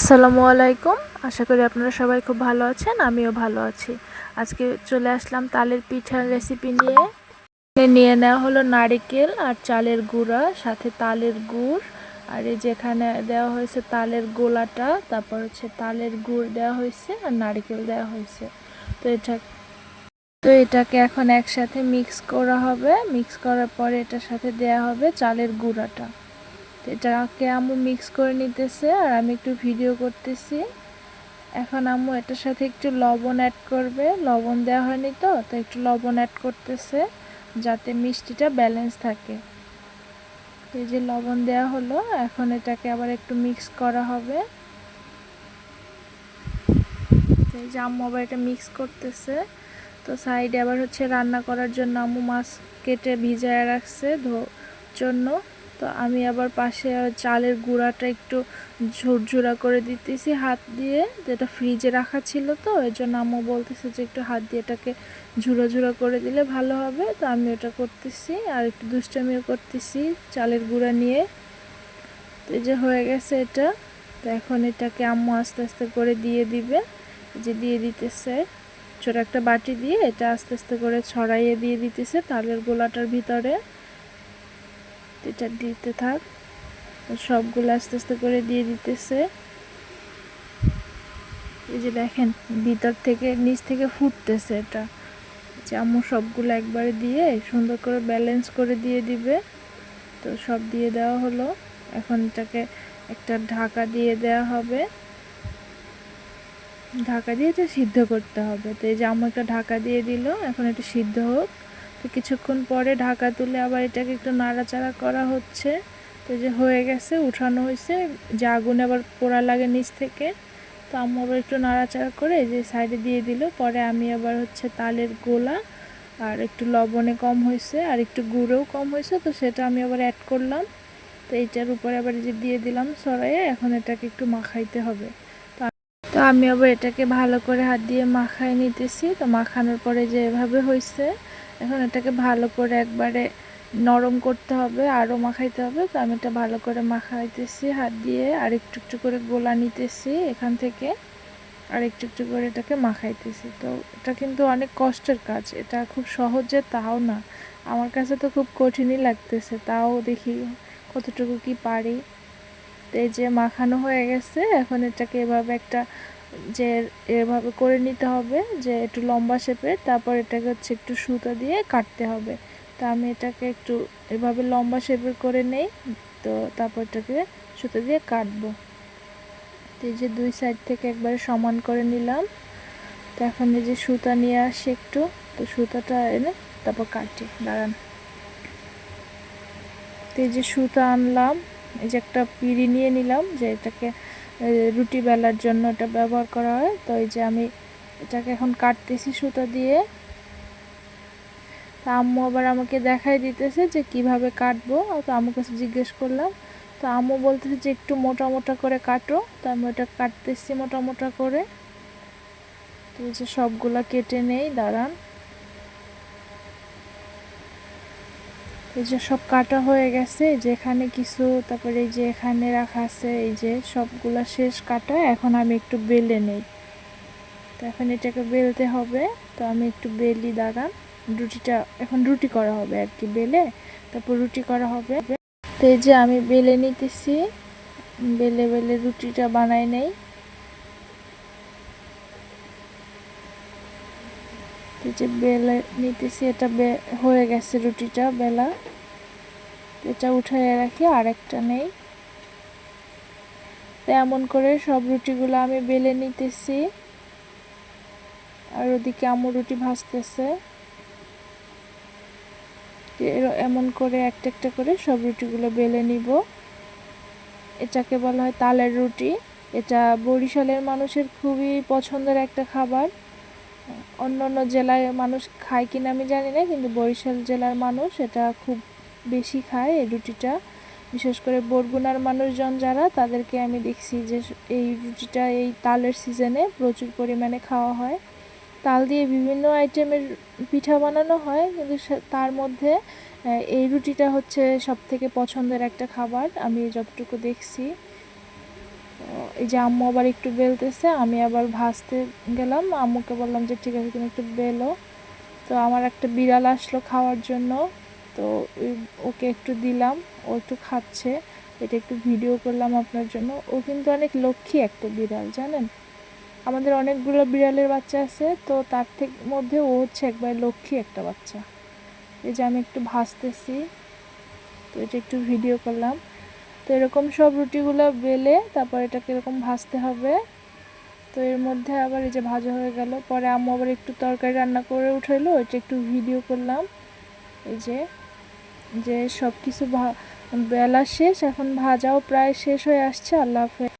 আসসালামু আলাইকুম। আশা করি আপনারা সবাই খুব ভালো আছেন, আমিও ভালো আছি। আজকে চলে আসলাম তালের পিঠার রেসিপি নিয়ে। নিয়ে নেওয়া হলো নারকেল আর চালের গুঁড়া, সাথে তালের গুড়, আর এই যেখানে দেওয়া হয়েছে তালের গোলাটা, তারপর হচ্ছে তালের গুড় দেওয়া হয়েছে আর নারকেল দেওয়া হয়েছে। তো এটাকে এখন একসাথে মিক্স করা হবে। মিক্স করার পরে এটার সাথে দেওয়া হবে চালের গুঁড়াটা। এটাকে আম্মু মিক্স করে নিতেছে আর আমি একটু ভিডিও করতেছি। এখন আম্মু এটার সাথে একটু লবণ অ্যাড করবে, লবণ দেওয়া হয়নি তো একটু লবণ অ্যাড করতেছে যাতে মিষ্টিটা ব্যালেন্স থাকে। এই যে লবণ দেওয়া হলো, এখন এটাকে আবার একটু মিক্স করা হবে। এই যে আম্মু আবার এটা মিক্স করতেছে। তো সাইডে আবার হচ্ছে রান্না করার জন্য আম্মু মাছ কেটে ভিজায় রাখছে জন্য। তো আমি আবার পাশে চালের গুঁড়াটা একটু ঝুরঝুরা করে দিতেছি হাত দিয়ে, যেটা ফ্রিজে রাখা ছিল, তো এর জন্য আম্মু বলতেছে যে একটু হাত দিয়ে এটাকে ঝুরা ঝুরা করে দিলে ভালো হবে। তো আমি ওটা করতেছি আর একটু দুষ্টামিও করতেছি চালের গুঁড়া নিয়ে। তো এই যে হয়ে গেছে এটা। তো এখন এটাকে আম্মু আস্তে আস্তে করে দিয়ে দিবে। যে দিয়ে দিতেছে ছোট একটা বাটি দিয়ে, এটা আস্তে আস্তে করে ছড়াইয়ে দিয়ে দিতেছে তালের গোলাটার ভিতরে। এটা দিতে থাক, সবগুলো আস্তে আস্তে করে দিয়ে দিতেছে। এই যে দেখেন ভিতর থেকে নিচ থেকে ফুটতেছে এটা। যে আম্মু সবগুলো একবারে দিয়ে সুন্দর করে ব্যালেন্স করে দিয়ে দিবে। তো সব দিয়ে দেওয়া হলো। এখন এটাকে একটা ঢাকা দিয়ে দেওয়া হবে, ঢাকা দিয়ে এটা সিদ্ধ করতে হবে। তো এই যে আম্মু একটা ঢাকা দিয়ে দিল, এখন এটা সিদ্ধ হোক। তো কিছুক্ষণ পরে ঢাকা তুলে আবার এটাকে একটু নাড়াচাড়া করা হচ্ছে। তো যে হয়ে গেছে, উঠানো হয়েছে, যে আগুনে আবার পোড়া লাগে নিচ থেকে। তো আম্মু আবার একটু নাড়াচাড়া করে যে সাইডে দিয়ে দিল। পরে আমি আবার হচ্ছে তালের গোলা আর একটু লবণে কম হয়েছে আর একটু গুঁড়োও কম হয়েছে, তো সেটা আমি আবার অ্যাড করলাম। তো এইটার উপরে আবার যে দিয়ে দিলাম ছড়াইয়ে। এখন এটাকে একটু মাখাইতে হবে। তো আমি আবার এটাকে ভালো করে হাত দিয়ে মাখাই নিতেছি। তো মাখানোর পরে যে এভাবে হয়েছে, এখন এটাকে ভালো করে একবারে নরম করতে হবে, আরও মাখাইতে হবে। তো আমি এটা ভালো করে মাখাইতেছি হাত দিয়ে, আর একটু একটু করে গোলা নিতেছি এখান থেকে, আর একটু একটু করে এটাকে মাখাইতেছি। তো এটা কিন্তু অনেক কষ্টের কাজ, এটা খুব সহজে তাও না। আমার কাছে তো খুব কঠিনই লাগতেছে, তাও দেখি কতটুকু কি পারি। তো এই যে মাখানো হয়ে গেছে, এখন এটাকে এভাবে একটা যে এভাবে করে নিতে হবে যে একটু লম্বা শেপের। তারপর এটাকে হচ্ছে একটু সুতো দিয়ে কাটতে হবে। তো আমি এটাকে একটু এভাবে লম্বা শেপের করে নেই। তো তারপর এটাকে সুতো দিয়ে কাটবো। তো এই যে দুই সাইড থেকে একবারে সমান করে নিলাম। তো এখন এই যে সুতা নিয়ে আসি একটু, তো সুতাটা এনে তারপর কাটি, দাঁড়ান। তো এই যে সুতা আনলাম, এই যে একটা পিঁড়ি নিয়ে নিলাম, যে এটাকে রুটি বেলার জন্য এটা ব্যবহার করা হয়। তো এই যে আমি এটাকে এখন কাটতেছি সুতা দিয়ে। তা আম্মু আবার আমাকে দেখাই দিতেছে যে কিভাবে কাটবো। তো আম্মুর কাছে জিজ্ঞেস করলাম। তো আম্মু বলতেছে যে একটু মোটা মোটা করে কাটো। তো আমি ওটা কাটতেছি মোটা মোটা করে। তো এই যে সবগুলা কেটে নেই, দাঁড়ান। এই যে সব কাটা হয়ে গেছে, যেখানে কিছু, তারপরে এই যে এখানে রাখা আছে, এই যে সবগুলা শেষ কাটা। এখন আমি একটু বেলে নেই। তো এখন এটাকে বেলতে হবে। তো আমি একটু বেলি, দাঁড়ান। রুটিটা এখন রুটি করা হবে আর কি, বেলে তারপর রুটি করা হবে। তো এই যে আমি বেলে নিতেছি, বেলে বেলে রুটিটা বানাই নেই। এই যে বেলে নিতেছি, এটা হয়ে গেছে রুটিটা বেলা। এটা উঠাইয়া রাখি, আর একটা নেই। তো এমন করে সব রুটিগুলো আমি বেলে নিতেছি, আর ওদিকে আম্মু রুটি ভাজতেছে। এমন করে একটা একটা করে সব রুটিগুলো বেলে নিব। এটাকে বলা হয় তালের রুটি। এটা বরিশালের মানুষের খুবই পছন্দের একটা খাবার। অন্য অন্য জেলায় মানুষ খায় কিনা আমি জানি না, কিন্তু বরিশাল জেলার মানুষ এটা খুব বেশি খায় এই রুটিটা। বিশেষ করে বরগুনার মানুষজন যারা, তাদেরকে আমি দেখছি যে এই রুটিটা এই তালের সিজনে প্রচুর পরিমাণে খাওয়া হয়। তাল দিয়ে বিভিন্ন আইটেমের পিঠা বানানো হয়, কিন্তু তার মধ্যে এই রুটিটা হচ্ছে সবথেকে পছন্দের একটা খাবার আমি যতটুকু দেখছি। এই যে আম্মু আবার একটু বেলতেছে, আমি আবার ভাজতে গেলাম। আম্মুকে বললাম যে ঠিক আছে তুমি একটু বেলো। তো আমার একটা বিড়াল আসলো খাওয়ার জন্য, তো ওকে একটু দিলাম, ও একটু খাচ্ছে। এটা একটু ভিডিও করলাম আপনার জন্য। ও কিন্তু অনেক লক্ষ্মী একটা বিড়াল, জানেন। আমাদের অনেকগুলো বিড়ালের বাচ্চা আছে, তো তার থেকে মধ্যে ও হচ্ছে একবার লক্ষ্মী একটা বাচ্চা। এই যে আমি একটু ভাজতেছি, তো এটা একটু ভিডিও করলাম। তো এরকম সব রুটিগুলো বেলে তারপর এটাকে এরকম ভাজতে হবে। তো এর মধ্যে আবার এই যে ভাজা হয়ে গেল, পরে আম্মু আবার একটু তরকারি রান্না করে উঠাইলো, এটা একটু ভিডিও করলাম। এই যে যে সব কিছু বেলা শেষ, এখন ভাজাও প্রায় শেষ হয়ে আসছে। আল্লাহ হাফেজ।